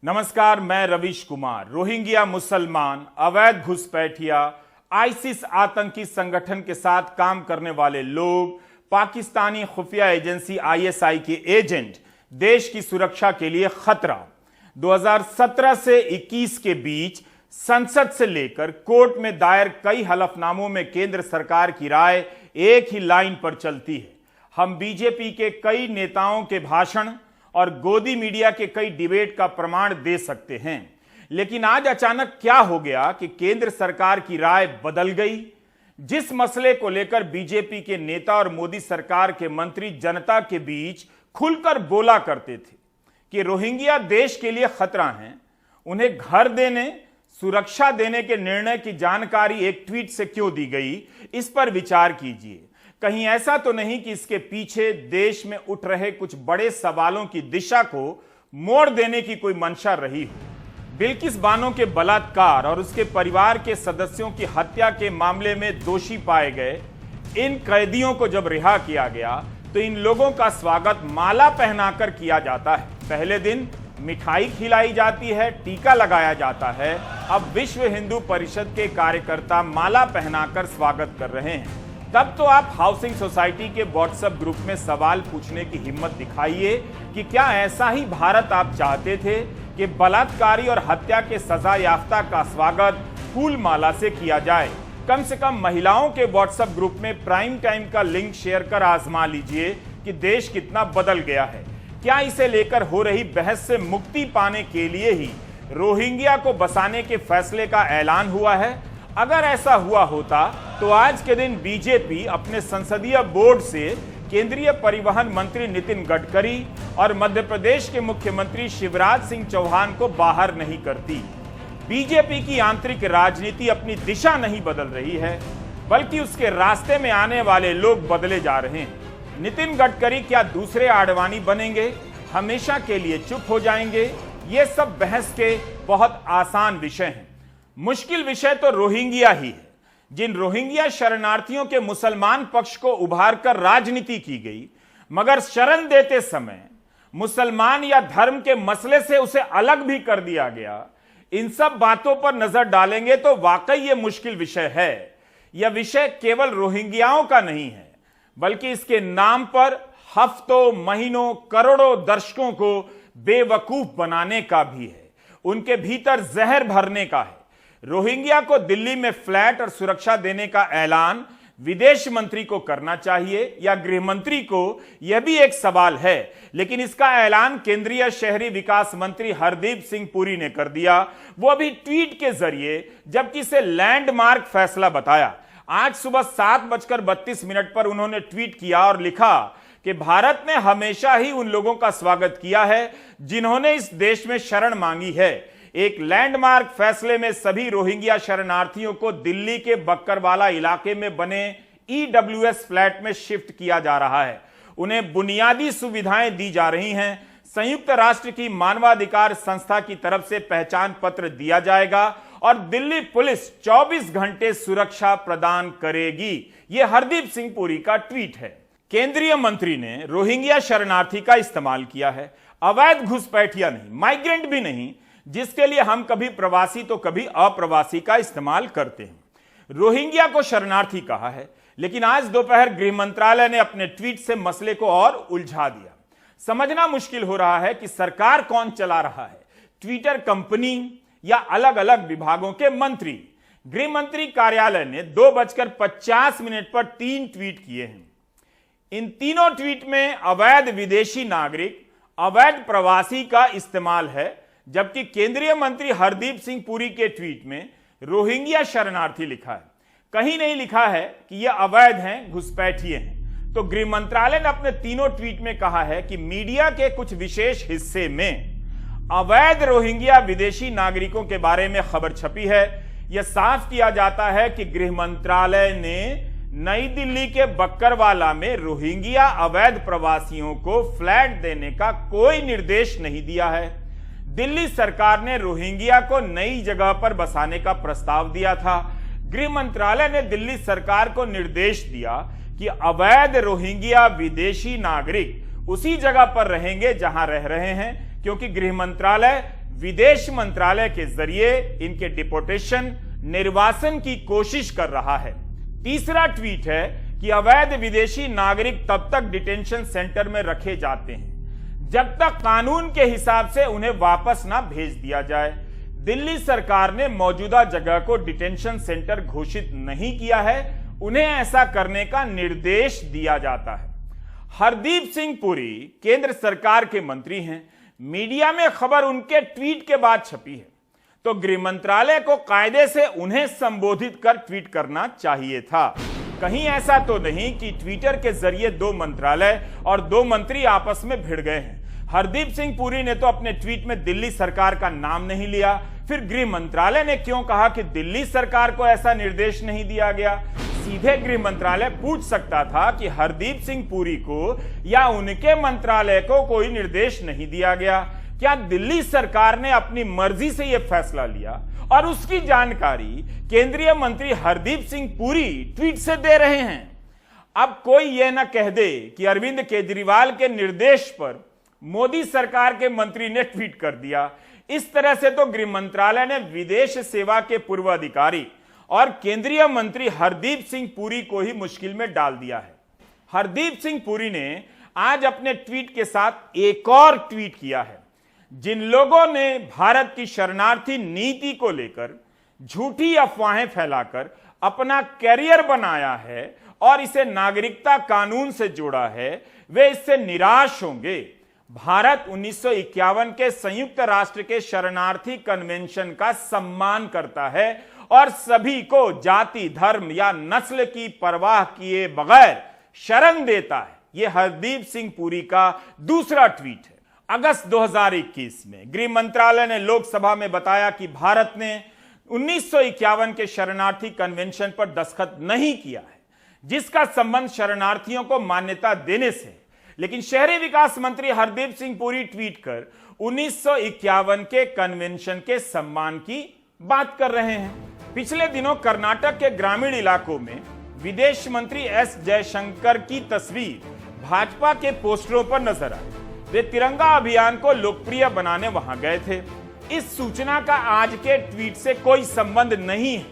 नमस्कार, मैं रवीश कुमार। रोहिंग्या मुसलमान, अवैध घुसपैठिया, आईसिस आतंकी संगठन के साथ काम करने वाले लोग, पाकिस्तानी खुफिया एजेंसी आईएसआई के एजेंट, देश की सुरक्षा के लिए खतरा। 2017 से 21 के बीच संसद से लेकर कोर्ट में दायर कई हलफनामों में केंद्र सरकार की राय एक ही लाइन पर चलती है। हम बीजेपी के कई नेताओं के भाषण और गोदी मीडिया के कई डिबेट का प्रमाण दे सकते हैं, लेकिन आज अचानक क्या हो गया कि केंद्र सरकार की राय बदल गई। जिस मसले को लेकर बीजेपी के नेता और मोदी सरकार के मंत्री जनता के बीच खुलकर बोला करते थे कि रोहिंग्या देश के लिए खतरा हैं, उन्हें घर देने, सुरक्षा देने के निर्णय की जानकारी एक ट्वीट से क्यों दी गई, इस पर विचार कीजिए। कहीं ऐसा तो नहीं कि इसके पीछे देश में उठ रहे कुछ बड़े सवालों की दिशा को मोड़ देने की कोई मंशा रही हो। बिल्किस बानो के बलात्कार और उसके परिवार के सदस्यों की हत्या के मामले में दोषी पाए गए इन कैदियों को जब रिहा किया गया तो इन लोगों का स्वागत माला पहनाकर किया जाता है। पहले दिन मिठाई खिलाई जाती है, टीका लगाया जाता है। अब विश्व हिंदू परिषद के कार्यकर्ता माला पहनाकर स्वागत कर रहे हैं। तब तो आप हाउसिंग सोसाइटी के व्हाट्सएप ग्रुप में सवाल पूछने की हिम्मत दिखाइए कि क्या ऐसा ही भारत आप चाहते थे कि बलात्कारी और हत्या के सजा याफ्ता का स्वागत फूल माला से किया जाए। कम से कम महिलाओं के व्हाट्सएप ग्रुप में प्राइम टाइम का लिंक शेयर कर आजमा लीजिए कि देश कितना बदल गया है। क्या इसे लेकर हो रही बहस से मुक्ति पाने के लिए ही रोहिंग्या को बसाने के फैसले का ऐलान हुआ है? अगर ऐसा हुआ होता तो आज के दिन बीजेपी अपने संसदीय बोर्ड से केंद्रीय परिवहन मंत्री नितिन गडकरी और मध्य प्रदेश के मुख्यमंत्री शिवराज सिंह चौहान को बाहर नहीं करती। बीजेपी की आंतरिक राजनीति अपनी दिशा नहीं बदल रही है, बल्कि उसके रास्ते में आने वाले लोग बदले जा रहे हैं। नितिन गडकरी क्या दूसरे आडवाणी बनेंगे, हमेशा के लिए चुप हो जाएंगे? ये सब बहस के बहुत आसान विषय हैं। मुश्किल विषय तो रोहिंग्या ही है। जिन रोहिंग्या शरणार्थियों के मुसलमान पक्ष को उभार कर राजनीति की गई, मगर शरण देते समय मुसलमान या धर्म के मसले से उसे अलग भी कर दिया गया, इन सब बातों पर नजर डालेंगे तो वाकई ये मुश्किल विषय है। यह विषय केवल रोहिंग्याओं का नहीं है, बल्कि इसके नाम पर हफ्तों, महीनों, करोड़ों दर्शकों को बेवकूफ बनाने का भी है, उनके भीतर जहर भरने का है। रोहिंग्या को दिल्ली में फ्लैट और सुरक्षा देने का ऐलान विदेश मंत्री को करना चाहिए या गृह मंत्री को, यह भी एक सवाल है, लेकिन इसका ऐलान केंद्रीय शहरी विकास मंत्री हरदीप सिंह पुरी ने कर दिया, वो अभी ट्वीट के जरिए, जबकि इसे लैंडमार्क फैसला बताया। आज सुबह 7:32 पर उन्होंने ट्वीट किया और लिखा कि भारत ने हमेशा ही उन लोगों का स्वागत किया है जिन्होंने इस देश में शरण मांगी है। एक लैंडमार्क फैसले में सभी रोहिंग्या शरणार्थियों को दिल्ली के बक्करवाला इलाके में बने ईडब्ल्यूएस फ्लैट में शिफ्ट किया जा रहा है। उन्हें बुनियादी सुविधाएं दी जा रही हैं। संयुक्त राष्ट्र की मानवाधिकार संस्था की तरफ से पहचान पत्र दिया जाएगा और दिल्ली पुलिस 24 घंटे सुरक्षा प्रदान करेगी। यह हरदीप सिंह पुरी का ट्वीट है। केंद्रीय मंत्री ने रोहिंग्या शरणार्थी का इस्तेमाल किया है, अवैध घुसपैठिया नहीं, माइग्रेंट भी नहीं, जिसके लिए हम कभी प्रवासी तो कभी अप्रवासी का इस्तेमाल करते हैं। रोहिंग्या को शरणार्थी कहा है, लेकिन आज दोपहर गृह मंत्रालय ने अपने ट्वीट से मसले को और उलझा दिया। समझना मुश्किल हो रहा है कि सरकार कौन चला रहा है, ट्विटर कंपनी या अलग अलग विभागों के मंत्री। गृह मंत्री कार्यालय ने 2:50 पर 3 ट्वीट किए हैं। इन तीनों ट्वीट में अवैध विदेशी नागरिक, अवैध प्रवासी का इस्तेमाल है, जबकि केंद्रीय मंत्री हरदीप सिंह पुरी के ट्वीट में रोहिंग्या शरणार्थी लिखा है। कहीं नहीं लिखा है कि यह अवैध हैं, घुसपैठिए हैं। तो गृह मंत्रालय ने अपने तीनों ट्वीट में कहा है कि मीडिया के कुछ विशेष हिस्से में अवैध रोहिंग्या विदेशी नागरिकों के बारे में खबर छपी है। यह साफ किया जाता है कि गृह मंत्रालय ने नई दिल्ली के बक्करवाला में रोहिंग्या अवैध प्रवासियों को फ्लैट देने का कोई निर्देश नहीं दिया है। दिल्ली सरकार ने रोहिंग्या को नई जगह पर बसाने का प्रस्ताव दिया था। गृह मंत्रालय ने दिल्ली सरकार को निर्देश दिया कि अवैध रोहिंग्या विदेशी नागरिक उसी जगह पर रहेंगे जहां रह रहे हैं, क्योंकि गृह मंत्रालय विदेश मंत्रालय के जरिए इनके डिपोटेशन, निर्वासन की कोशिश कर रहा है। तीसरा ट्वीट है कि अवैध विदेशी नागरिक तब तक डिटेंशन सेंटर में रखे जाते हैं जब तक कानून के हिसाब से उन्हें वापस ना भेज दिया जाए। दिल्ली सरकार ने मौजूदा जगह को डिटेंशन सेंटर घोषित नहीं किया है, उन्हें ऐसा करने का निर्देश दिया जाता है। हरदीप सिंह पुरी केंद्र सरकार के मंत्री हैं। मीडिया में खबर उनके ट्वीट के बाद छपी है, तो गृह मंत्रालय को कायदे से उन्हें संबोधित कर ट्वीट करना चाहिए था। कहीं ऐसा तो नहीं कि ट्विटर के जरिए दो मंत्रालय और दो मंत्री आपस में भिड़ गए हैं। हरदीप सिंह पुरी ने तो अपने ट्वीट में दिल्ली सरकार का नाम नहीं लिया, फिर गृह मंत्रालय ने क्यों कहा कि दिल्ली सरकार को ऐसा निर्देश नहीं दिया गया? सीधे गृह मंत्रालय पूछ सकता था कि हरदीप सिंह पुरी को या उनके मंत्रालय को कोई निर्देश नहीं दिया गया। क्या दिल्ली सरकार ने अपनी मर्जी से यह फैसला लिया और उसकी जानकारी केंद्रीय मंत्री हरदीप सिंह पुरी ट्वीट से दे रहे हैं? अब कोई यह ना कह दे कि अरविंद केजरीवाल के निर्देश पर मोदी सरकार के मंत्री ने ट्वीट कर दिया। इस तरह से तो गृह मंत्रालय ने विदेश सेवा के पूर्व अधिकारी और केंद्रीय मंत्री हरदीप सिंह पुरी को ही मुश्किल में डाल दिया है। हरदीप सिंह पुरी ने आज अपने ट्वीट के साथ एक और ट्वीट किया है। जिन लोगों ने भारत की शरणार्थी नीति को लेकर झूठी अफवाहें फैलाकर अपना कैरियर बनाया है और इसे नागरिकता कानून से जोड़ा है, वे इससे निराश होंगे। भारत 1951 के संयुक्त राष्ट्र के शरणार्थी कन्वेंशन का सम्मान करता है और सभी को जाति, धर्म या नस्ल की परवाह किए बगैर शरण देता है। यह हरदीप सिंह पुरी का दूसरा ट्वीट है। अगस्त 2021 में गृह मंत्रालय ने लोकसभा में बताया कि भारत ने 1951 के शरणार्थी कन्वेंशन पर दस्तखत नहीं किया है, जिसका संबंध शरणार्थियों को मान्यता देने से है। लेकिन शहरी विकास मंत्री हरदीप सिंह पुरी ट्वीट कर 1951 के कन्वेंशन के सम्मान की बात कर रहे हैं। पिछले दिनों कर्नाटक के ग्रामीण इलाकों में विदेश मंत्री एस जयशंकर की तस्वीर भाजपा के पोस्टरों पर नजर आई। वे तिरंगा अभियान को लोकप्रिय बनाने वहां गए थे। इस सूचना का आज के ट्वीट से कोई संबंध नहीं है,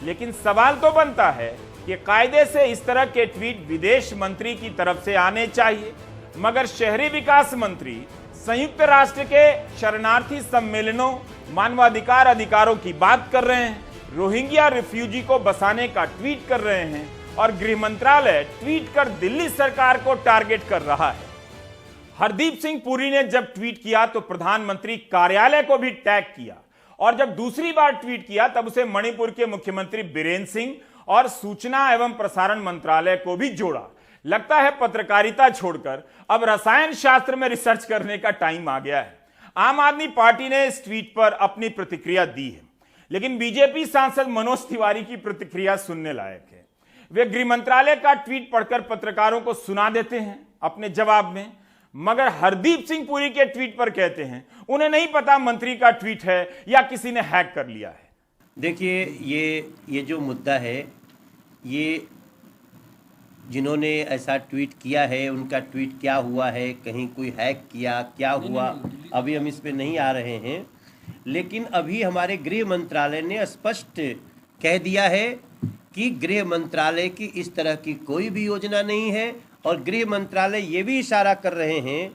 लेकिन सवाल तो बनता है कि कायदे से इस तरह के ट्वीट विदेश मंत्री की तरफ से आने चाहिए, मगर शहरी विकास मंत्री संयुक्त राष्ट्र के शरणार्थी सम्मेलनों, मानवाधिकार अधिकारों की बात कर रहे हैं, रोहिंग्या रिफ्यूजी को बसाने का ट्वीट कर रहे हैं और गृह मंत्रालय ट्वीट कर दिल्ली सरकार को टारगेट कर रहा है। हरदीप सिंह पुरी ने जब ट्वीट किया तो प्रधानमंत्री कार्यालय को भी टैग किया और जब दूसरी बार ट्वीट किया तब उसे मणिपुर के मुख्यमंत्री बीरेन सिंह और सूचना एवं प्रसारण मंत्रालय को भी जोड़ा। लगता है पत्रकारिता छोड़कर अब रसायन शास्त्र में रिसर्च करने का टाइम आ गया है। आम आदमी पार्टी ने इस ट्वीट पर अपनी प्रतिक्रिया दी है, लेकिन बीजेपी सांसद मनोज तिवारी की प्रतिक्रिया सुनने लायक है। वे गृह मंत्रालय का ट्वीट पढ़कर पत्रकारों को सुना देते हैं अपने जवाब में, मगर हरदीप सिंह पुरी के ट्वीट पर कहते हैं उन्हें नहीं पता मंत्री का ट्वीट है या किसी ने हैक कर लिया है। देखिए, ये जो मुद्दा है, ये जिन्होंने ऐसा ट्वीट किया है उनका ट्वीट क्या हुआ है, कहीं कोई हैक किया, क्या हुआ, अभी हम इस पे नहीं आ रहे हैं। लेकिन अभी हमारे गृह मंत्रालय ने स्पष्ट कह दिया है कि गृह मंत्रालय की इस तरह की कोई भी योजना नहीं है और गृह मंत्रालय ये भी इशारा कर रहे हैं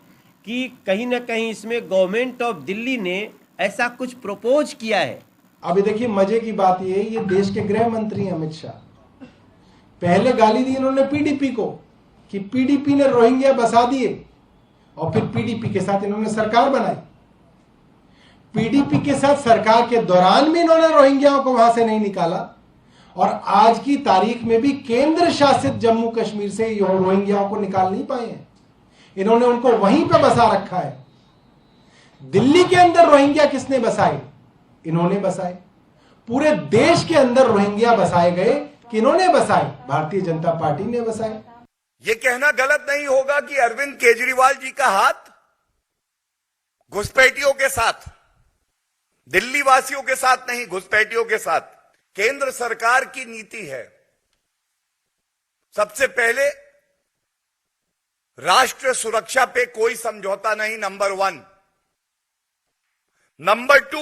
कि कहीं ना कहीं इसमें गवर्नमेंट ऑफ दिल्ली ने ऐसा कुछ प्रपोज किया है। अभी देखिए, मजे की बात ये देश के गृह मंत्री अमित शाह पहले गाली दी इन्होंने पीडीपी को कि पीडीपी ने रोहिंग्या बसा दिए और फिर पीडीपी के साथ इन्होंने सरकार बनाई। पीडीपी के साथ सरकार के दौरान भी इन्होंने रोहिंग्याओं को वहां से नहीं निकाला और आज की तारीख में भी केंद्र शासित जम्मू कश्मीर से रोहिंग्याओं को निकाल नहीं पाए हैं। इन्होंने उनको वहीं पर बसा रखा है। दिल्ली के अंदर रोहिंग्या किसने बसाए? इन्होंने बसाए। पूरे देश के अंदर रोहिंग्या बसाए गए, किन्होंने बसाए? भारतीय जनता पार्टी ने बसाए। ये कहना गलत नहीं होगा कि अरविंद केजरीवाल जी का हाथ घुसपैठियों के साथ, दिल्ली वासियों के साथ नहीं, घुसपैठियों के साथ। केंद्र सरकार की नीति है सबसे पहले राष्ट्र सुरक्षा पे कोई समझौता नहीं, नंबर 1। नंबर 2,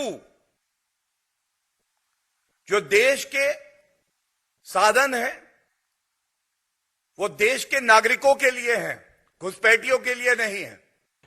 जो देश के साधन है वो देश के नागरिकों के लिए है, घुसपैठियों के लिए नहीं है।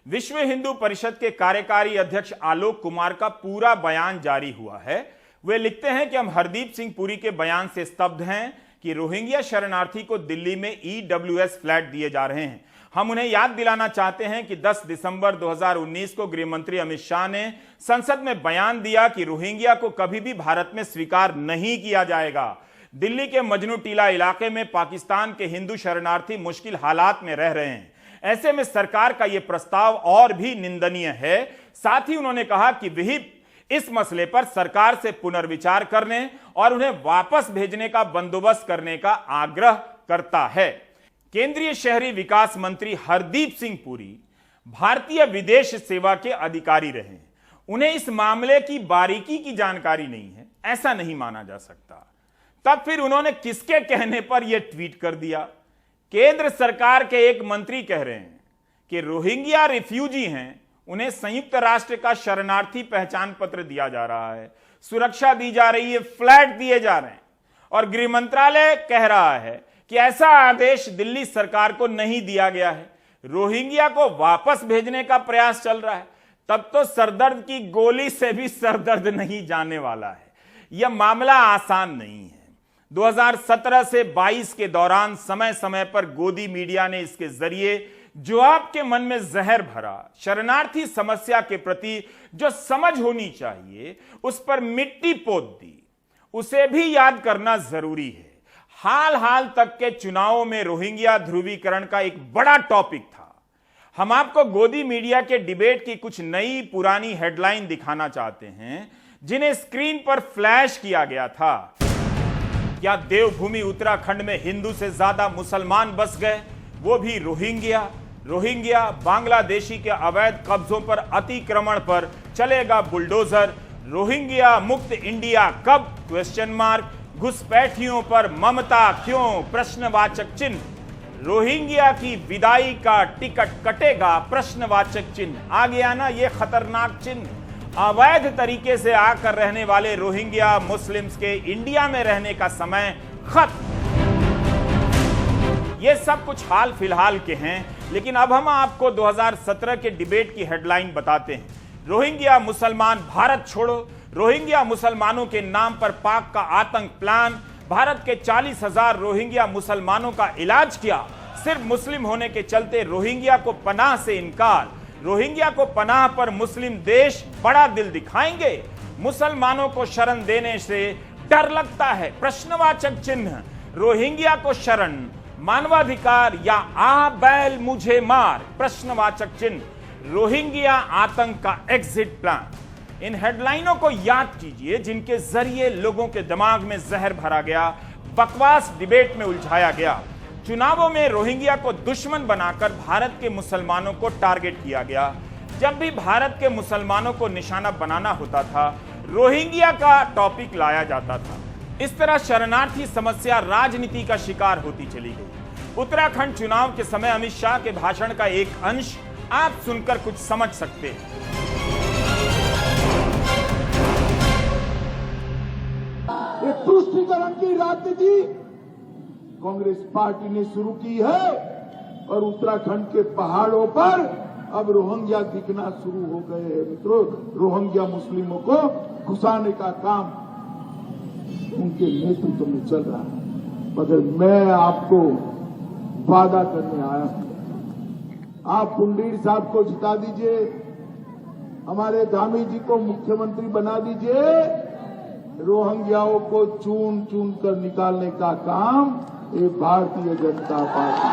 विश्व हिंदू परिषद के कार्यकारी अध्यक्ष आलोक कुमार का पूरा बयान जारी हुआ है। वे लिखते हैं कि हम हरदीप सिंह पुरी के बयान से स्तब्ध हैं कि रोहिंग्या शरणार्थी को दिल्ली में ईडब्ल्यूएस फ्लैट दिए जा रहे हैं। हम उन्हें याद दिलाना चाहते हैं कि 10 दिसंबर 2019 को गृह मंत्री अमित शाह ने संसद में बयान दिया कि रोहिंग्या को कभी भी भारत में स्वीकार नहीं किया जाएगा। दिल्ली के मजनू टीला इलाके में पाकिस्तान के हिंदू शरणार्थी मुश्किल हालात में रह रहे हैं। ऐसे में सरकार का यह प्रस्ताव और भी निंदनीय है। साथ ही उन्होंने कहा कि विहिप इस मसले पर सरकार से पुनर्विचार करने और उन्हें वापस भेजने का बंदोबस्त करने का आग्रह करता है। केंद्रीय शहरी विकास मंत्री हरदीप सिंह पुरी भारतीय विदेश सेवा के अधिकारी रहे हैं। उन्हें इस मामले की बारीकी की जानकारी नहीं है, ऐसा नहीं माना जा सकता। तब फिर उन्होंने किसके कहने पर यह ट्वीट कर दिया? केंद्र सरकार के एक मंत्री कह रहे हैं कि रोहिंग्या रिफ्यूजी हैं, उन्हें संयुक्त राष्ट्र का शरणार्थी पहचान पत्र दिया जा रहा है, सुरक्षा दी जा रही है, फ्लैट दिए जा रहे हैं। और गृह मंत्रालय कह रहा है कि ऐसा आदेश दिल्ली सरकार को नहीं दिया गया है, रोहिंग्या को वापस भेजने का प्रयास चल रहा है। तब तो सरदर्द की गोली से भी सरदर्द नहीं जाने वाला है। यह मामला आसान नहीं है। 2017 से 22 के दौरान समय समय पर गोदी मीडिया ने इसके जरिए जो आपके मन में जहर भरा, शरणार्थी समस्या के प्रति जो समझ होनी चाहिए उस पर मिट्टी पोत दी। उसे भी याद करना जरूरी है। हाल तक के चुनावों में रोहिंग्या ध्रुवीकरण का एक बड़ा टॉपिक था। हम आपको गोदी मीडिया के डिबेट की कुछ नई पुरानी हेडलाइन दिखाना चाहते हैं जिन्हें स्क्रीन पर फ्लैश किया गया था। क्या देवभूमि उत्तराखंड में हिंदू से ज्यादा मुसलमान बस गए, वो भी रोहिंग्या बांग्लादेशी के अवैध कब्जों पर अतिक्रमण पर चलेगा बुलडोजर। रोहिंग्या मुक्त इंडिया कब? Question mark. घुसपैठियों पर ममता क्यों? प्रश्नवाचक चिन्ह। रोहिंग्या की विदाई का टिकट कटेगा? प्रश्नवाचक चिन्ह। आ गया ना ये खतरनाक चिन्ह। अवैध तरीके से आकर रहने वाले रोहिंग्या मुस्लिम्स के इंडिया में रहने का समय खत्म। ये सब कुछ हाल फिलहाल के हैं, लेकिन अब हम आपको 2017 के डिबेट की हेडलाइन बताते हैं। रोहिंग्या मुसलमान भारत छोड़ो। रोहिंग्या मुसलमानों के नाम पर पाक का आतंक प्लान। भारत के 40,000 रोहिंग्या मुसलमानों का इलाज किया। सिर्फ मुस्लिम होने के चलते रोहिंग्या को पनाह से इनकार। रोहिंग्या को पनाह पर मुस्लिम देश बड़ा दिल दिखाएंगे। मुसलमानों को शरण देने से डर लगता है? प्रश्नवाचक चिन्ह। रोहिंग्या को शरण, मानवाधिकार या आ बैल मुझे मार? प्रश्नवाचक चिन्ह। रोहिंग्या आतंक का एग्जिट प्लान। इन हेडलाइनों को याद कीजिए जिनके जरिए लोगों के दिमाग में जहर भरा गया, बकवास डिबेट में उलझाया गया। चुनावों में रोहिंग्या को दुश्मन बनाकर भारत के मुसलमानों को टारगेट किया गया। जब भी भारत के मुसलमानों को निशाना बनाना होता था, रोहिंग्या का टॉपिक लाया जाता था। इस तरह शरणार्थी समस्या राजनीति का शिकार होती चली गई। उत्तराखंड चुनाव के समय अमित शाह के भाषण का एक अंश आप सुनकर कुछ समझ सकते हैं। ये तुष्टीकरण की राजनीति कांग्रेस पार्टी ने शुरू की है और उत्तराखंड के पहाड़ों पर अब रोहिंग्या दिखना शुरू हो गए हैं। मित्रों, रोहिंग्या मुस्लिमों को घुसाने का काम उनके नेतृत्व में चल रहा है। मगर मैं आपको वादा करने आया हूं, आप पुंडीर साहब को जिता दीजिए, हमारे धामी जी को मुख्यमंत्री बना दीजिए। रोहिंग्याओं को चुन चुन कर निकालने का काम ये भारतीय जनता पार्टी।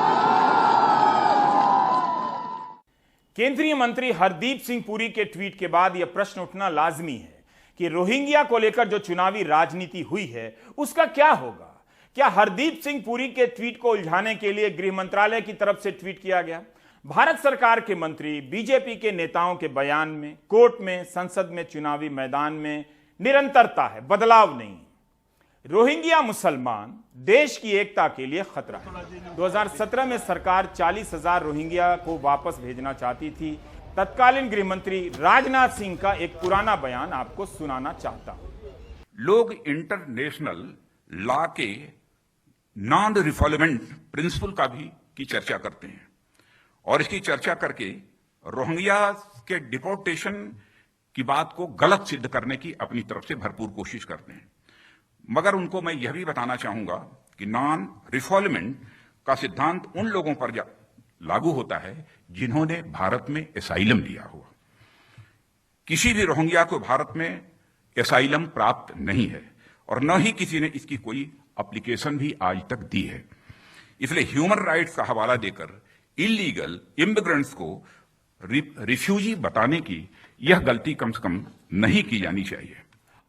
केंद्रीय मंत्री हरदीप सिंह पुरी के ट्वीट के बाद यह प्रश्न उठना लाजमी है कि रोहिंग्या को लेकर जो चुनावी राजनीति हुई है उसका क्या होगा? क्या हरदीप सिंह पुरी के ट्वीट को उलझाने के लिए गृह मंत्रालय की तरफ से ट्वीट किया गया? भारत सरकार के मंत्री, बीजेपी के नेताओं के बयान में, कोर्ट में, संसद में, चुनावी मैदान में निरंतरता है, बदलाव नहीं। रोहिंग्या मुसलमान देश की एकता के लिए खतरा है। 2017 में सरकार 40,000 रोहिंग्या को वापस भेजना चाहती थी। तत्कालीन गृह मंत्री राजनाथ सिंह का एक पुराना बयान आपको सुनाना चाहता हूं। लोग इंटरनेशनल लॉ के नॉन रिफॉल्वमेंट प्रिंसिपल का भी की चर्चा करते हैं और इसकी चर्चा करके रोहिंग्या के डिपोर्टेशन की बात को गलत सिद्ध करने की अपनी तरफ से भरपूर कोशिश करते हैं। मगर उनको मैं यह भी बताना चाहूंगा कि नॉन रिफॉल्वमेंट का सिद्धांत उन लोगों पर लागू होता है जिन्होंने भारत में एसाइलम लिया हुआ। किसी भी रोहिंग्या को भारत में एसाइलम प्राप्त नहीं है और न ही किसी ने इसकी कोई एप्लीकेशन भी आज तक दी है। इसलिए ह्यूमन राइट्स का हवाला देकर इलीगल इमिग्रेंट्स को रिफ्यूजी बताने की यह गलती कम से कम नहीं की जानी चाहिए।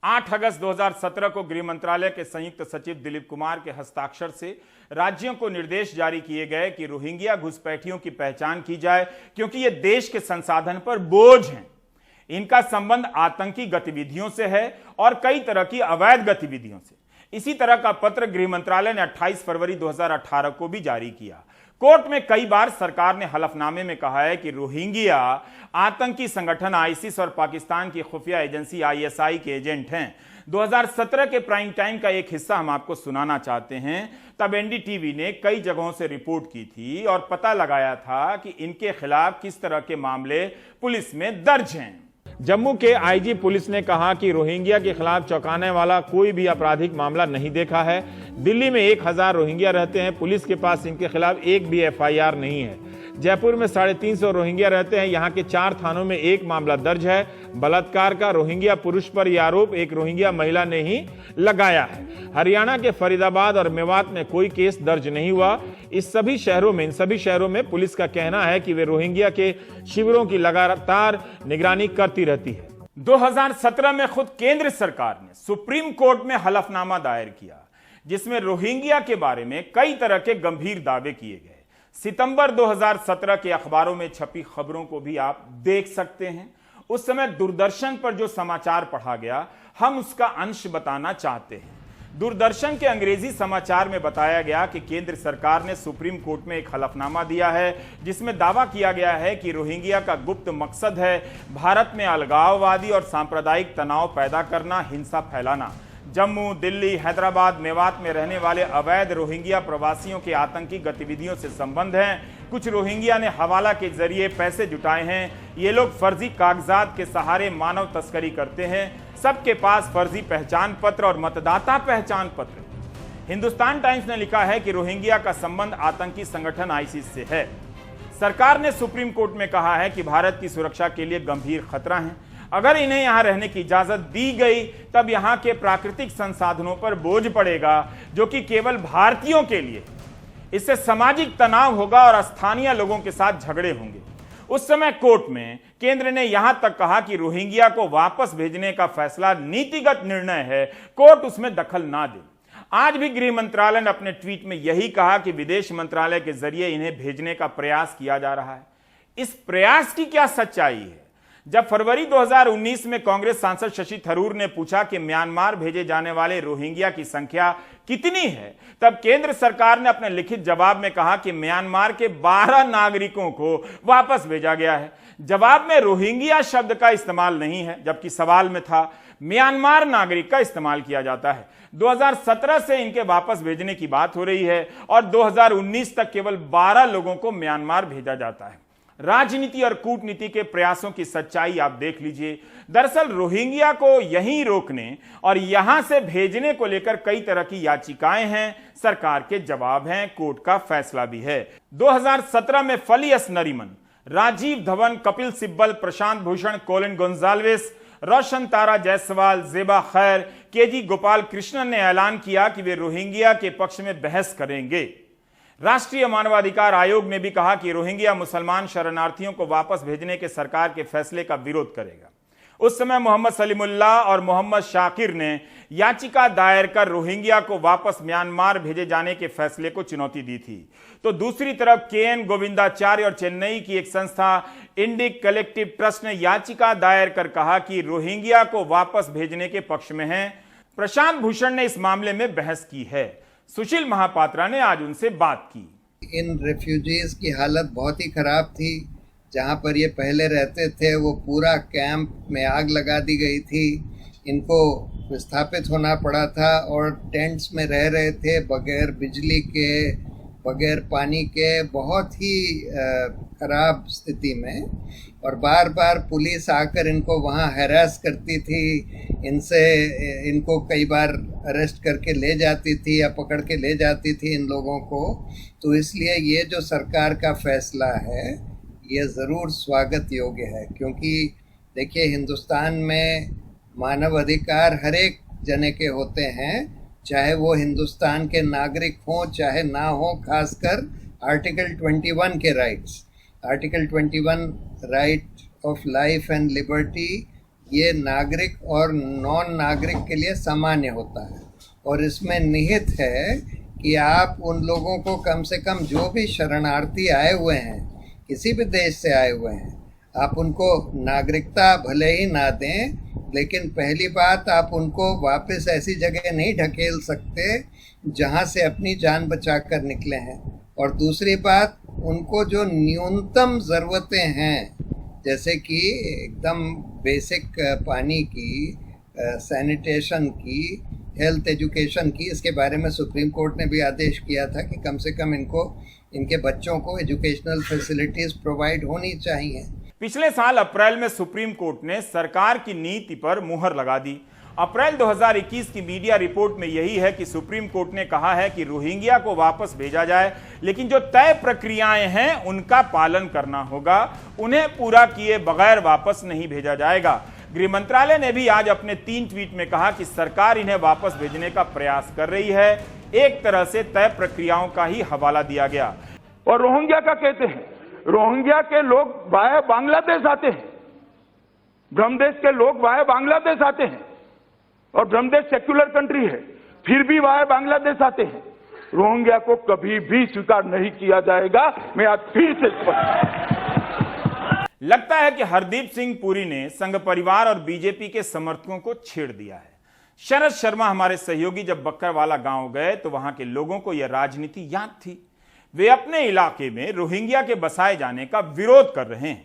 8 अगस्त 2017 को गृह मंत्रालय के संयुक्त सचिव दिलीप कुमार के हस्ताक्षर से राज्यों को निर्देश जारी किए गए कि रोहिंग्या घुसपैठियों की पहचान की जाए, क्योंकि ये देश के संसाधन पर बोझ हैं। इनका संबंध आतंकी गतिविधियों से है और कई तरह की अवैध गतिविधियों से। इसी तरह का पत्र गृह मंत्रालय ने 28 फरवरी 2018 को भी जारी किया। कोर्ट में कई बार सरकार ने हलफनामे में कहा है कि रोहिंग्या आतंकी संगठन आईसिस और पाकिस्तान की खुफिया एजेंसी आईएसआई के एजेंट हैं। 2017 के प्राइम टाइम का एक हिस्सा हम आपको सुनाना चाहते हैं। तब एनडीटीवी ने कई जगहों से रिपोर्ट की थी और पता लगाया था कि इनके खिलाफ किस तरह के मामले पुलिस में दर्ज हैं। जम्मू के आईजी पुलिस ने कहा कि रोहिंग्या के खिलाफ चौंकाने वाला कोई भी आपराधिक मामला नहीं देखा है। दिल्ली में 1000 रोहिंग्या रहते हैं, पुलिस के पास इनके खिलाफ एक भी एफआईआर नहीं है। जयपुर में 350 रोहिंग्या रहते हैं, यहाँ के 4 थानों में एक मामला दर्ज है। बलात्कार का रोहिंग्या पुरुष पर यह आरोप एक रोहिंग्या महिला ने ही लगाया है। हरियाणा के फरीदाबाद और मेवात में कोई केस दर्ज नहीं हुआ। इन सभी शहरों में पुलिस का कहना है कि वे रोहिंग्या के शिविरों की लगातार निगरानी करती रहती है। 2017 में खुद केंद्र सरकार ने सुप्रीम कोर्ट में हलफनामा दायर किया, जिसमें रोहिंग्या के बारे में कई तरह के गंभीर दावे किए गए। सितंबर 2017 के अखबारों में छपी खबरों को भी आप देख सकते हैं। उस समय दूरदर्शन पर जो समाचार पढ़ा गया, हम उसका अंश बताना चाहते हैं। दूरदर्शन के अंग्रेजी समाचार में बताया गया कि केंद्र सरकार ने सुप्रीम कोर्ट में एक हलफनामा दिया है, जिसमें दावा किया गया है कि रोहिंग्या का गुप्त मकसद है भारत में अलगाववादी और सांप्रदायिक तनाव पैदा करना, हिंसा फैलाना। जम्मू, दिल्ली, हैदराबाद, मेवात में रहने वाले अवैध रोहिंग्या प्रवासियों के आतंकी गतिविधियों से संबंध है। कुछ रोहिंग्या ने हवाला के जरिए पैसे जुटाए हैं। ये लोग फर्जी कागजात के सहारे मानव तस्करी करते हैं। सबके पास फर्जी पहचान पत्र और मतदाता पहचान पत्र। हिंदुस्तान टाइम्स ने लिखा है कि रोहिंग्या का संबंध आतंकी संगठन आईसिस से है। सरकार ने सुप्रीम कोर्ट में कहा है कि भारत की सुरक्षा के लिए गंभीर खतरा है। अगर इन्हें यहां रहने की इजाजत दी गई, तब यहां के प्राकृतिक संसाधनों पर बोझ पड़ेगा, जो कि केवल भारतीयों के लिए। इससे सामाजिक तनाव होगा और स्थानीय लोगों के साथ झगड़े होंगे। उस समय कोर्ट में केंद्र ने यहां तक कहा कि रोहिंग्या को वापस भेजने का फैसला नीतिगत निर्णय है, कोर्ट उसमें दखल ना दे। आज भी गृह मंत्रालय ने अपने ट्वीट में यही कहा कि विदेश मंत्रालय के जरिए इन्हें भेजने का प्रयास किया जा रहा है। इस प्रयास की क्या सच्चाई है? जब फरवरी 2019 में कांग्रेस सांसद शशि थरूर ने पूछा कि म्यांमार भेजे जाने वाले रोहिंग्या की संख्या कितनी है, तब केंद्र सरकार ने अपने लिखित जवाब में कहा कि म्यांमार के 12 नागरिकों को वापस भेजा गया है। जवाब में रोहिंग्या शब्द का इस्तेमाल नहीं है, जबकि सवाल में था म्यांमार नागरिक का इस्तेमाल किया जाता है। 2017 से इनके वापस भेजने की बात हो रही है और 2019 तक केवल 12 लोगों को म्यांमार भेजा जाता है। राजनीति और कूटनीति के प्रयासों की सच्चाई आप देख लीजिए। दरअसल रोहिंग्या को यहीं रोकने और यहां से भेजने को लेकर कई तरह की याचिकाएं हैं, सरकार के जवाब हैं, कोर्ट का फैसला भी है। 2017 में फलियस नरीमन, राजीव धवन, कपिल सिब्बल, प्रशांत भूषण, कोलिन गोंजाल्वेस, रोशन तारा जायसवाल, जेबा खैर, केजी गोपाल कृष्णन ने ऐलान किया कि वे रोहिंग्या के पक्ष में बहस करेंगे। राष्ट्रीय मानवाधिकार आयोग ने भी कहा कि रोहिंग्या मुसलमान शरणार्थियों को वापस भेजने के सरकार के फैसले का विरोध करेगा। उस समय मोहम्मद सलीमुल्लाह और मोहम्मद शाकिर ने याचिका दायर कर रोहिंग्या को वापस म्यांमार भेजे जाने के फैसले को चुनौती दी थी। तो दूसरी तरफ KN गोविंदाचार्य और चेन्नई की एक संस्था इंडिक कलेक्टिव ट्रस्ट ने याचिका दायर कर कहा कि रोहिंग्या को वापस भेजने के पक्ष में है। प्रशांत भूषण ने इस मामले में बहस की है। सुशील महापात्रा ने आज उनसे बात की। इन रेफ्यूजीज की हालत बहुत ही खराब थी। जहाँ पर ये पहले रहते थे वो पूरा कैंप में आग लगा दी गई थी। इनको विस्थापित होना पड़ा था और टेंट्स में रह रहे थे, बगैर बिजली के, बगैर पानी के, बहुत ही ख़राब स्थिति में। और बार बार पुलिस आकर इनको वहाँ हैरास करती थी, इनको कई बार अरेस्ट करके ले जाती थी या पकड़ के ले जाती थी इन लोगों को। तो इसलिए ये जो सरकार का फैसला है ये ज़रूर स्वागत योग्य है, क्योंकि देखिए हिंदुस्तान में मानव अधिकार हर एक जने के होते हैं, चाहे वो हिंदुस्तान के नागरिक हों चाहे ना हो। खासकर आर्टिकल 21 के rights, article 21 right of life and liberty, ये नागरिक और नॉन नागरिक के लिए सामान्य होता है। और इसमें निहित है कि आप उन लोगों को कम से कम, जो भी शरणार्थी आए हुए हैं, किसी भी देश से आए हुए हैं, आप उनको नागरिकता भले ही ना दें, लेकिन पहली बात आप उनको वापस ऐसी जगह नहीं ढकेल सकते जहां से अपनी जान बचा कर निकले हैं। और दूसरी बात, उनको जो न्यूनतम ज़रूरतें हैं, जैसे कि एकदम बेसिक पानी की, सैनिटेशन की, हेल्थ एजुकेशन की, इसके बारे में सुप्रीम कोर्ट ने भी आदेश किया था कि कम से कम इनके बच्चों को एजुकेशनल फैसिलिटीज़ प्रोवाइड होनी चाहिए। पिछले साल अप्रैल में सुप्रीम कोर्ट ने सरकार की नीति पर मुहर लगा दी। अप्रैल 2021 की मीडिया रिपोर्ट में यही है कि सुप्रीम कोर्ट ने कहा है कि रोहिंग्या को वापस भेजा जाए, लेकिन जो तय प्रक्रियाएं हैं उनका पालन करना होगा, उन्हें पूरा किए बगैर वापस नहीं भेजा जाएगा। गृह मंत्रालय ने भी आज अपने 3 ट्वीट में कहा कि सरकार इन्हें वापस भेजने का प्रयास कर रही है। एक तरह से तय प्रक्रियाओं का ही हवाला दिया गया। और रोहिंग्या का कहते हैं, रोहिंग्या के लोग वाया बांग्लादेश आते हैं, ब्रह्मदेश के लोग वाया बांग्लादेश आते हैं, और ब्रह्मदेश सेक्युलर कंट्री है, फिर भी वाया बांग्लादेश आते हैं। रोहिंग्या को कभी भी स्वीकार नहीं किया जाएगा। मैं आज फिर से स्पष्ट। लगता है कि हरदीप सिंह पुरी ने संघ परिवार और बीजेपी के समर्थकों को छेड़ दिया है। शरद शर्मा हमारे सहयोगी जब बक्करवाला गांव गए तो वहां के लोगों को यह राजनीति याद थी। वे अपने इलाके में रोहिंग्या के बसाए जाने का विरोध कर रहे हैं।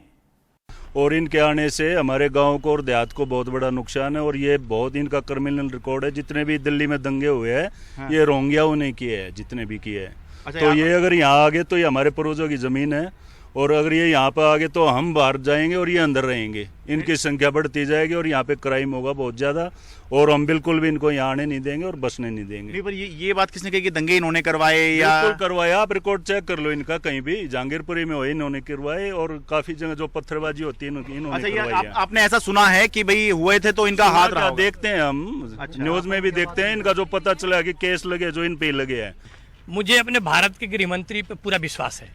और इनके आने से हमारे गांव को और देहात को बहुत बड़ा नुकसान है, और ये बहुत इनका क्रिमिनल रिकॉर्ड है। जितने भी दिल्ली में दंगे हुए हैं, हाँ। ये रोहिंग्याओं ने किए हैं, जितने भी किए हैं। अच्छा, तो ये अगर यहाँ आ गए तो ये हमारे पूर्वजों की जमीन है, और अगर ये यहाँ पर आ गए तो हम बाहर जाएंगे और ये अंदर रहेंगे। इनकी संख्या बढ़ती जाएगी और यहाँ पे क्राइम होगा बहुत ज्यादा, और हम बिल्कुल भी इनको यहाँ आने नहीं देंगे और बसने नहीं देंगे। नहीं, पर ये बात किसने कही कि दंगे इन्होंने करवाए? या बिल्कुल करवाए, आप रिकॉर्ड चेक कर लो इनका, कहीं भी जहांगीरपुरी में हुए इन्होंने करवाए, और काफी जगह जो पत्थरबाजी होती है इन्होंने करवाई है। आपने ऐसा सुना है कि भाई हुए थे तो इनका हाथ रहा? देखते हैं हम, न्यूज में भी देखते हैं, इनका जो पता चला कि केस लगे जो इन पे लगे हैं। मुझे अपने भारत के गृह मंत्री पे पूरा विश्वास है।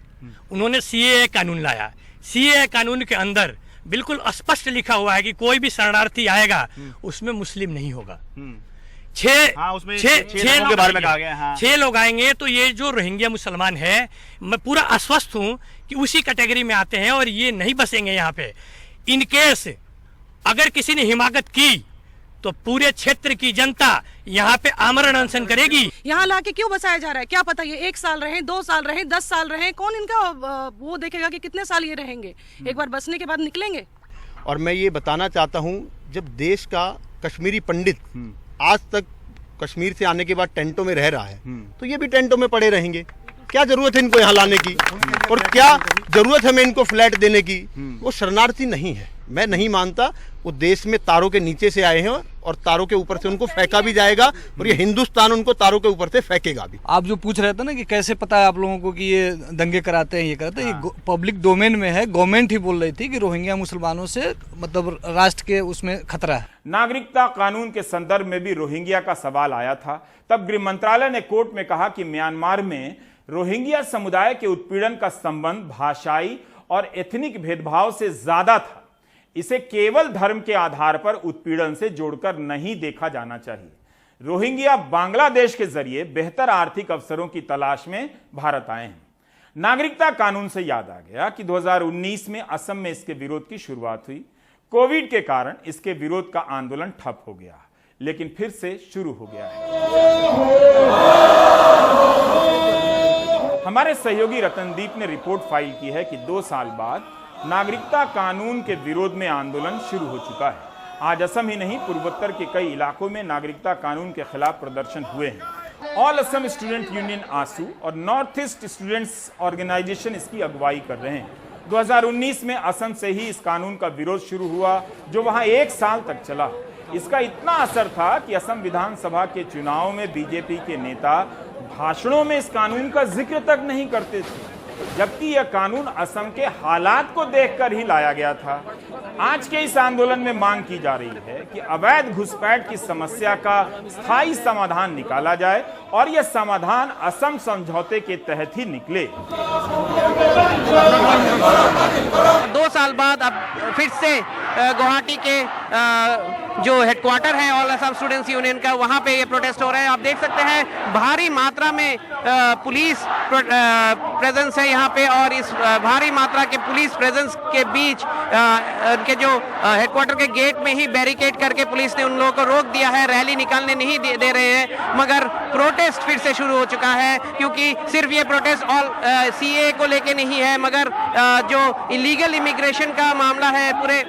उन्होंने सीएए कानून लाया। सीएए कानून के अंदर बिल्कुल स्पष्ट लिखा हुआ है कि कोई भी शरणार्थी आएगा उसमें मुस्लिम नहीं होगा। छह लोग आएंगे तो ये जो रोहिंग्या मुसलमान है, मैं पूरा आश्वस्त हूँ कि उसी कैटेगरी में आते हैं और ये नहीं बसेंगे यहाँ पे। इन केस अगर किसी ने हिमाकत की तो पूरे क्षेत्र की जनता यहाँ पे आमरण अनशन करेगी। यहाँ लाके क्यों बसाया जा रहा है? क्या पता ये 1 साल रहे, 2 साल रहे, 10 साल रहे, कौन इनका वो देखेगा कि कितने साल ये रहेंगे? एक बार बसने के बाद निकलेंगे। और मैं ये बताना चाहता हूँ, जब देश का कश्मीरी पंडित आज तक कश्मीर से आने के बाद टेंटों में रह रहा है, तो ये भी टेंटों में पड़े रहेंगे। क्या जरूरत है इनको यहाँ लाने की, और क्या जरूरत है हमें इनको फ्लैट देने की? वो शरणार्थी नहीं है, मैं नहीं मानता। वो देश में तारों के नीचे से आए हैं और तारों के ऊपर से उनको फेंका भी जाएगा, और ये हिंदुस्तान उनको तारों के ऊपर से फेंकेगा भी। आप जो पूछ रहे थे ना कि कैसे पता है आप लोगों को कि ये दंगे कराते हैं, ये कराते हैं, ये पब्लिक डोमेन में है। गवर्नमेंट ही बोल रही थी कि रोहिंग्या मुसलमानों से मतलब राष्ट्र के उसमें खतरा है। नागरिकता कानून के संदर्भ में भी रोहिंग्या का सवाल आया था। तब गृह मंत्रालय ने कोर्ट में कहा कि म्यांमार में रोहिंग्या समुदाय के उत्पीड़न का संबंध भाषाई और एथनिक भेदभाव से ज्यादा था। इसे केवल धर्म के आधार पर उत्पीड़न से जोड़कर नहीं देखा जाना चाहिए। रोहिंग्या बांग्लादेश के जरिए बेहतर आर्थिक अवसरों की तलाश में भारत आए हैं। नागरिकता कानून से याद आ गया कि 2019 में असम में इसके विरोध की शुरुआत हुई। कोविड के कारण इसके विरोध का आंदोलन ठप हो गया, लेकिन फिर से शुरू हो गया है। हमारे सहयोगी रतनदीप ने रिपोर्ट फाइल की है कि 2 साल बाद नागरिकता कानून के विरोध में आंदोलन शुरू हो चुका है। आज असम ही नहीं, पूर्वोत्तर के कई इलाकों में नागरिकता कानून के खिलाफ प्रदर्शन हुए हैं। ऑल असम स्टूडेंट यूनियन आसू और नॉर्थ ईस्ट स्टूडेंट्स ऑर्गेनाइजेशन इसकी अगुवाई कर रहे हैं। 2019 में असम से ही इस कानून का विरोध शुरू हुआ, जो वहां 1 साल तक चला। इसका इतना असर था कि असम विधानसभा के चुनाव में बीजेपी के नेता भाषणों में इस कानून का जिक्र तक नहीं करते थे, जबकि यह कानून असम के हालात को देखकर ही लाया गया था। आज के इस आंदोलन में मांग की जा रही है कि अवैध घुसपैठ की समस्या का स्थायी समाधान निकाला जाए और यह समाधान असम समझौते के तहत ही निकले। 2 साल बाद अब फिर से गुवाहाटी के जो हेडक्वार्टर है ऑल असम स्टूडेंट्स यूनियन का, वहां पे ये प्रोटेस्ट हो रहे हैं। आप देख सकते हैं भारी मात्रा में पुलिस प्रेजेंस है यहाँ पे, और इस भारी मात्रा के पुलिस प्रेजेंस के बीच उनके जो हेडक्वार्टर के गेट में ही बैरिकेड करके पुलिस ने उन लोगों को रोक दिया है। रैली निकालने नहीं दे रहे हैं, मगर प्रोटेस्ट फिर से शुरू हो चुका है, क्योंकि सिर्फ ये प्रोटेस्ट ऑल सीए को लेके नहीं है, मगर जो इलीगल इमिग्रेशन का मामला है पूरे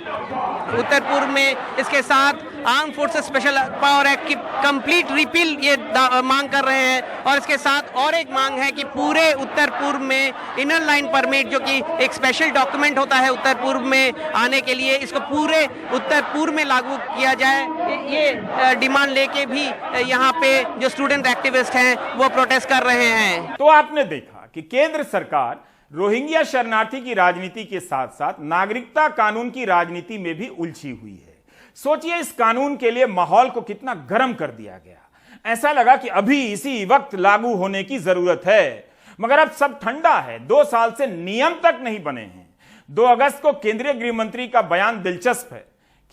उत्तर पूर्व में, इसके साथ arm forces special power act की कंप्लीट रिपील ये मांग कर रहे हैं। और इसके साथ और एक मांग है कि पूरे उत्तर पूर्व में इनर लाइन परमिट, जो कि एक स्पेशल डॉक्यूमेंट होता है उत्तर पूर्व में आने के लिए, इसको पूरे उत्तर पूर्व में लागू किया जाए। ये डिमांड लेके भी यहाँ पे जो स्टूडेंट एक्टिविस्ट हैं वो प्रोटेस्ट कर रहे हैं। तो आपने देखा कि केंद्र सरकार रोहिंग्या शरणार्थी की राजनीति के साथ साथ नागरिकता कानून की राजनीति में भी उलझी हुई है। सोचिए, इस कानून के लिए माहौल को कितना गर्म कर दिया गया। ऐसा लगा कि अभी इसी वक्त लागू होने की जरूरत है, मगर अब सब ठंडा है। 2 साल से नियम तक नहीं बने हैं। 2 अगस्त को केंद्रीय गृह मंत्री का बयान दिलचस्प है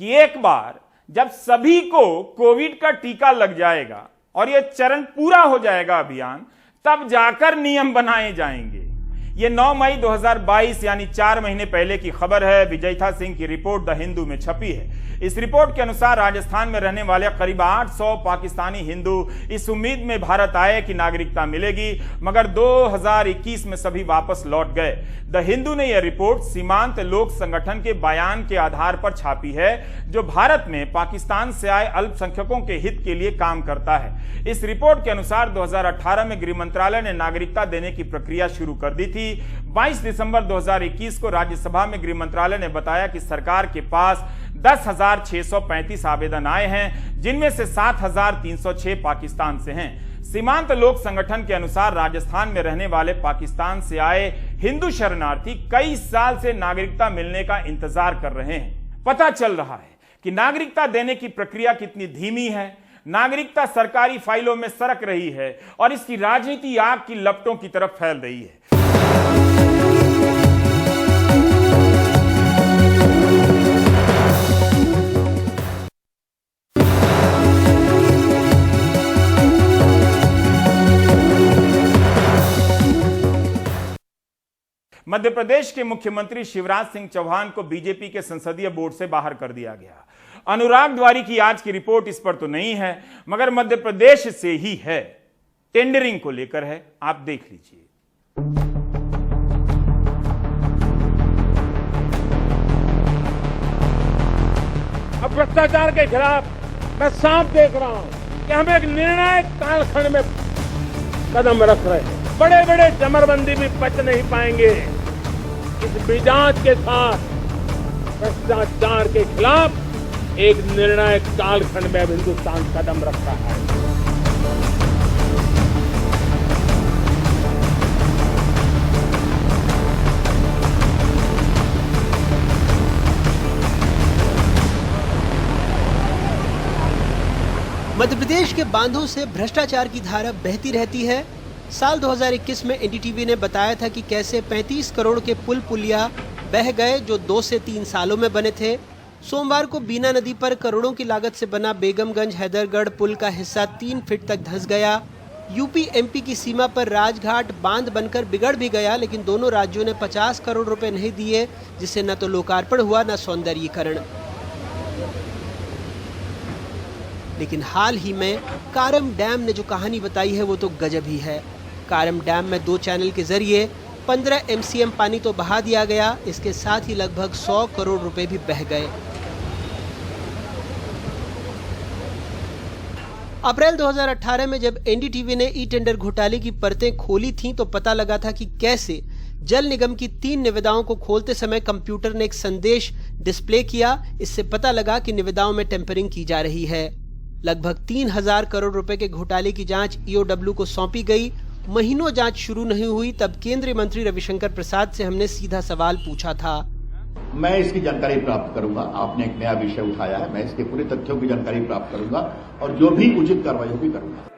कि एक बार जब सभी को कोविड का टीका लग जाएगा और यह चरण पूरा हो जाएगा अभियान, तब जाकर नियम बनाए जाएंगे। यह 9 मई 2022 यानी 4 महीने पहले की खबर है। विजयथा सिंह की रिपोर्ट द हिंदू में छपी है। इस रिपोर्ट के अनुसार राजस्थान में रहने वाले करीब 800 पाकिस्तानी हिंदू इस उम्मीद में भारत आए कि नागरिकता मिलेगी, मगर 2021 में सभी वापस लौट गए। द हिंदू ने यह रिपोर्ट सीमांत लोक संगठन के बयान के आधार पर छापी है, जो भारत में पाकिस्तान से आए अल्पसंख्यकों के हित के लिए काम करता है। इस रिपोर्ट के अनुसार 2018 में गृह मंत्रालय ने नागरिकता देने की प्रक्रिया शुरू कर दी थी। 22 दिसंबर 2021 को राज्यसभा में गृह मंत्रालय ने बताया कि सरकार के पास 10,635 आवेदन आए हैं, जिनमें से 7,306 पाकिस्तान से हैं। सीमांत लोक संगठन के अनुसार राजस्थान में रहने वाले पाकिस्तान से आए हिंदू शरणार्थी कई साल से नागरिकता मिलने का इंतजार कर रहे हैं। पता चल रहा है कि नागरिकता देने की प्रक्रिया कितनी धीमी है। नागरिकता सरकारी फाइलों में सरक रही है और इसकी राजनीति आग की लपटों की तरफ फैल रही है। मध्य प्रदेश के मुख्यमंत्री शिवराज सिंह चौहान को बीजेपी के संसदीय बोर्ड से बाहर कर दिया गया। अनुराग द्वारी की आज की रिपोर्ट इस पर तो नहीं है, मगर मध्य प्रदेश से ही है। टेंडरिंग को लेकर है, आप देख लीजिए। अब भ्रष्टाचार के खिलाफ मैं साफ देख रहा हूं कि हम एक निर्णायक कालखंड में कदम रख रहे हैं। बड़े बड़े जमरबंदी भी बच नहीं पाएंगे। इस मिजाज के साथ भ्रष्टाचार के खिलाफ एक निर्णायक कालखंड में अब हिंदुस्तान कदम रख रहा है। मध्य प्रदेश के बांधों से भ्रष्टाचार की धारा बहती रहती है। साल 2021 में एनडीटीवी ने बताया था कि कैसे 35 करोड़ के पुल पुलिया बह गए जो 2 से 3 सालों में बने थे। सोमवार को बीना नदी पर करोड़ों की लागत से बना बेगमगंज हैदरगढ़ पुल का हिस्सा 3 फीट तक धंस गया। यूपी एमपी की सीमा पर राजघाट बांध बनकर बिगड़ भी गया, लेकिन दोनों राज्यों ने 50 करोड़ रुपए नहीं दिए, जिससे न तो लोकार्पण हुआ न सौंदर्यीकरण। लेकिन हाल ही में कारम डैम ने जो कहानी बताई है वो तो गजब ही है। कारम डैम में 2 चैनल के जरिए 15 MCM पानी तो बहा दिया गया, इसके साथ ही लगभग 100 करोड़ रुपए भी बह गए। अप्रैल 2018 में जब एनडीटीवी ने ई टेंडर घोटाले की परतें खोली थीं तो पता लगा था कि कैसे जल निगम की 3 निविदाओं को खोलते समय कंप्यूटर ने एक संदेश डिस्प्ले किया। इससे पता लगा कि निविदाओं में टेम्परिंग की जा रही है। लगभग 3000 करोड़ रुपए के घोटाले की जांच ईओडब्ल्यू को सौंपी गई। महीनों जांच शुरू नहीं हुई, तब केंद्रीय मंत्री रविशंकर प्रसाद से हमने सीधा सवाल पूछा था। मैं इसकी जानकारी प्राप्त करूंगा। आपने एक नया विषय उठाया है, मैं इसके पूरे तथ्यों की जानकारी प्राप्त करूंगा और जो भी उचित कार्रवाई होगी करूंगा।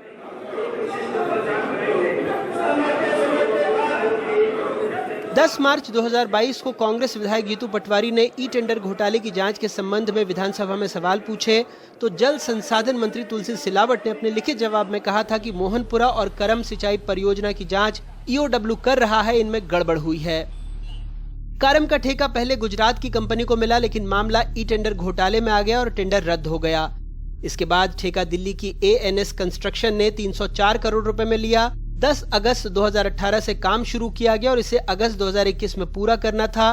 10 मार्च 2022 को कांग्रेस विधायक जीतू पटवारी ने ई टेंडर घोटाले की जांच के संबंध में विधानसभा में सवाल पूछे तो जल संसाधन मंत्री तुलसी सिलावट ने अपने लिखित जवाब में कहा था कि मोहनपुरा और करम सिंचाई परियोजना की जांच ईओडब्ल्यू कर रहा है, इनमें गड़बड़ हुई है। करम का ठेका पहले गुजरात की कंपनी को मिला, लेकिन मामला ई टेंडर घोटाले में आ गया और टेंडर रद्द हो गया। इसके बाद ठेका दिल्ली की ANS कंस्ट्रक्शन ने 304 करोड़ रुपए में लिया। 10 अगस्त 2018 से काम शुरू किया गया और इसे अगस्त 2021 में पूरा करना था।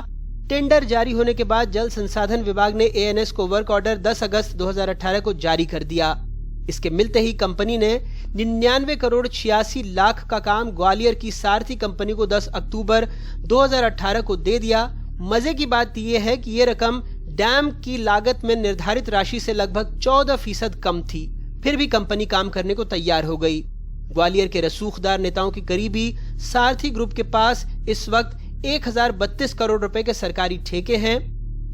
टेंडर जारी होने के बाद जल संसाधन विभाग ने ANS को वर्क ऑर्डर 10 अगस्त 2018 को जारी कर दिया। इसके मिलते ही कंपनी ने 99 करोड़ 86 लाख का काम ग्वालियर की सारथी कंपनी को 10 अक्टूबर 2018 को दे दिया। मजे की बात यह है कि ये रकम डैम की लागत में निर्धारित राशि से लगभग 14% कम थी, फिर भी कंपनी काम करने को तैयार हो गई। ग्वालियर के रसूखदार नेताओं की करीबी सारथी ग्रुप के पास इस वक्त 1032 करोड़ रुपए के सरकारी ठेके हैं।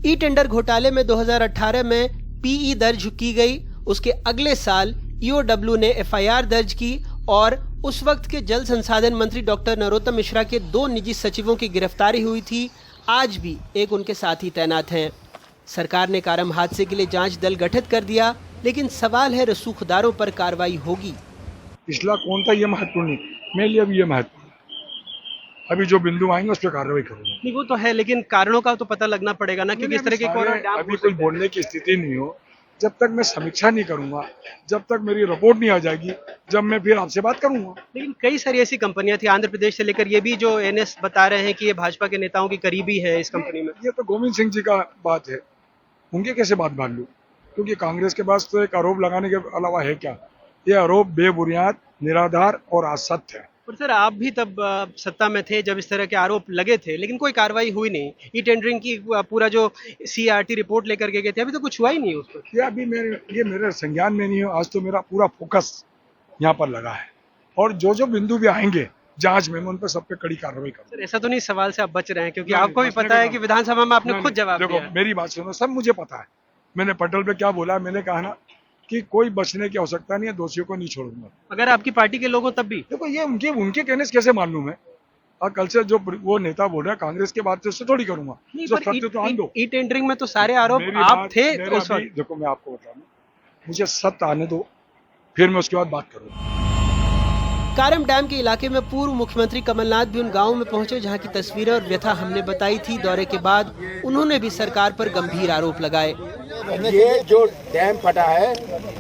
ई टेंडर घोटाले में 2018 में PE दर्ज की गई। उसके अगले साल ईओडब्ल्यू ने FIR दर्ज की और उस वक्त के जल संसाधन मंत्री डॉक्टर नरोत्तम मिश्रा के 2 निजी सचिवों की गिरफ्तारी हुई थी। आज भी एक उनके साथी तैनात हैं। सरकार ने कारम हादसे के लिए जांच दल गठित कर दिया, लेकिन सवाल है रसूखदारों पर कार्रवाई होगी? पिछला कौन था ये महत्वपूर्ण नहीं, मेरे लिए अभी ये महत्वपूर्ण है। अभी जो बिंदु आएंगे उस पर कार्रवाई करूंगा। नहीं, वो तो है, लेकिन कारणों का तो पता लगना पड़ेगा ना, क्योंकि इस तरह के अभी कोई बोलने की स्थिति नहीं हो। जब तक मैं समीक्षा नहीं करूंगा, जब तक मेरी रिपोर्ट नहीं आ जाएगी, जब मैं फिर आपसे बात करूंगा। लेकिन कई सारी ऐसी कंपनियां थी आंध्र प्रदेश से लेकर, ये भी जो NS बता रहे हैं कि ये भाजपा के नेताओं की करीबी है इस कंपनी में। ये तो गोविंद सिंह जी का बात है, उनके कैसे बात मान लूं? क्योंकि कांग्रेस के पास तो एक आरोप लगाने के अलावा है क्या? ये आरोप बेबुनियाद, निराधार और असत्य है। पर सर, आप भी तब सत्ता में थे जब इस तरह के आरोप लगे थे, लेकिन कोई कार्रवाई हुई नहीं। ई टेंडरिंग की पूरा जो CRT रिपोर्ट लेकर के गए थे, अभी तो कुछ हुआ ही नहीं उस पर। ये अभी ये मेरे संज्ञान में नहीं है। आज तो मेरा पूरा फोकस यहाँ पर लगा है और जो बिंदु भी आएंगे जांच में, मैं उन पर सब पे कड़ी कार्रवाई करूंगा। सर, ऐसा तो नहीं सवाल से आप बच रहे हैं, क्योंकि आपको भी पता है कि विधानसभा में आपने खुद जवाब दिया। देखो, मेरी बात सुनो, सब मुझे पता है। मैंने पटल पे क्या बोला, मैंने कहा ना कि कोई बचने की आवश्यकता नहीं है, दोषियों को नहीं छोड़ूंगा। अगर आपकी पार्टी के लोगों तब भी देखो, ये उनके कहने से कैसे मान लूं मैं? और कल से जो वो नेता बोल रहा है कांग्रेस के बात से थोड़ी करूंगा। ई टेंडरिंग में तो सारे आरोप आप थे उस वक्त। देखो, मैं आपको बता दूं, मुझे सत्य आने दो, फिर मैं उसके बाद बात करूंगा। कारम डैम के इलाके में पूर्व मुख्यमंत्री कमलनाथ भी उन गांवों में पहुंचे जहां की तस्वीरें और व्यथा हमने बताई थी। दौरे के बाद उन्होंने भी सरकार पर गंभीर आरोप लगाए। ये जो डैम फटा है,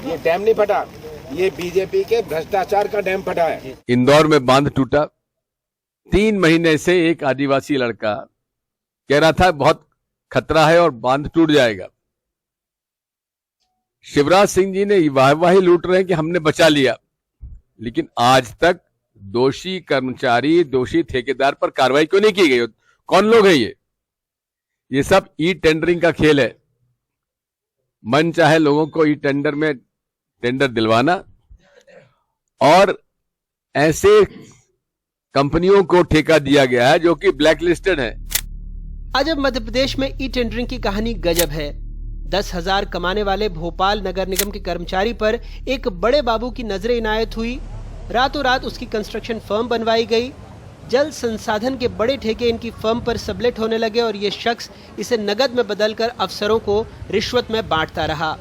ये डैम नहीं फटा, ये बीजेपी के भ्रष्टाचार का डैम फटा है। इंदौर में बांध टूटा, 3 महीने से एक आदिवासी लड़का कह रहा था बहुत खतरा है और बांध टूट जाएगा। शिवराज सिंह जी ने वाहवाही लूट रहे हैं कि हमने बचा लिया, लेकिन आज तक दोषी कर्मचारी, दोषी ठेकेदार पर कार्रवाई क्यों नहीं की गई? कौन लोग हैं ये सब ई टेंडरिंग का खेल है। मन चाहे लोगों को ई टेंडर में टेंडर दिलवाना और ऐसे कंपनियों को ठेका दिया गया है जो कि ब्लैक लिस्टेड है। आज अब मध्य प्रदेश में ई टेंडरिंग की कहानी गजब है। 10,000 कमाने वाले भोपाल नगर निगम के कर्मचारी पर एक बड़े बाबू की नजर इनायत हुई। रातों रात उसकी कंस्ट्रक्शन फर्म बनवाई गई। जल संसाधन के बड़े ठेके इनकी फर्म पर सबलेट होने लगे और ये शख्स इसे नगद में बदलकर अफसरों को रिश्वत में बांटता रहा।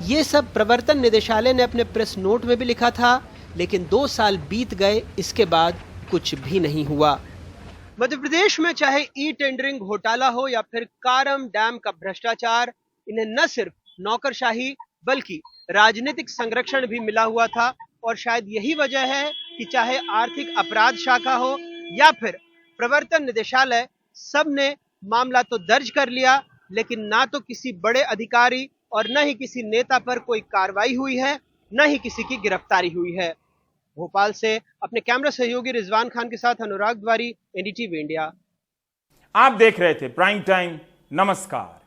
ये सब प्रवर्तन निदेशालय ने अपने प्रेस नोट में भी लिखा था, लेकिन 2 साल बीत गए, इसके बाद कुछ भी नहीं हुआ। मध्य प्रदेश में चाहे ई टेंडरिंग घोटाला हो या फिर कारम डैम का भ्रष्टाचार, इन्हें न सिर्फ नौकरशाही बल्कि राजनीतिक संरक्षण भी मिला हुआ था। और शायद यही वजह है कि चाहे आर्थिक अपराध शाखा हो या फिर प्रवर्तन निदेशालय, सब ने मामला तो दर्ज कर लिया, लेकिन ना तो किसी बड़े अधिकारी और न ही किसी नेता पर कोई कार्रवाई हुई है, न ही किसी की गिरफ्तारी हुई है। भोपाल से अपने कैमरा सहयोगी रिजवान खान के साथ अनुराग द्वारी, एनडीटीवी इंडिया। आप देख रहे थे प्राइम टाइम। नमस्कार।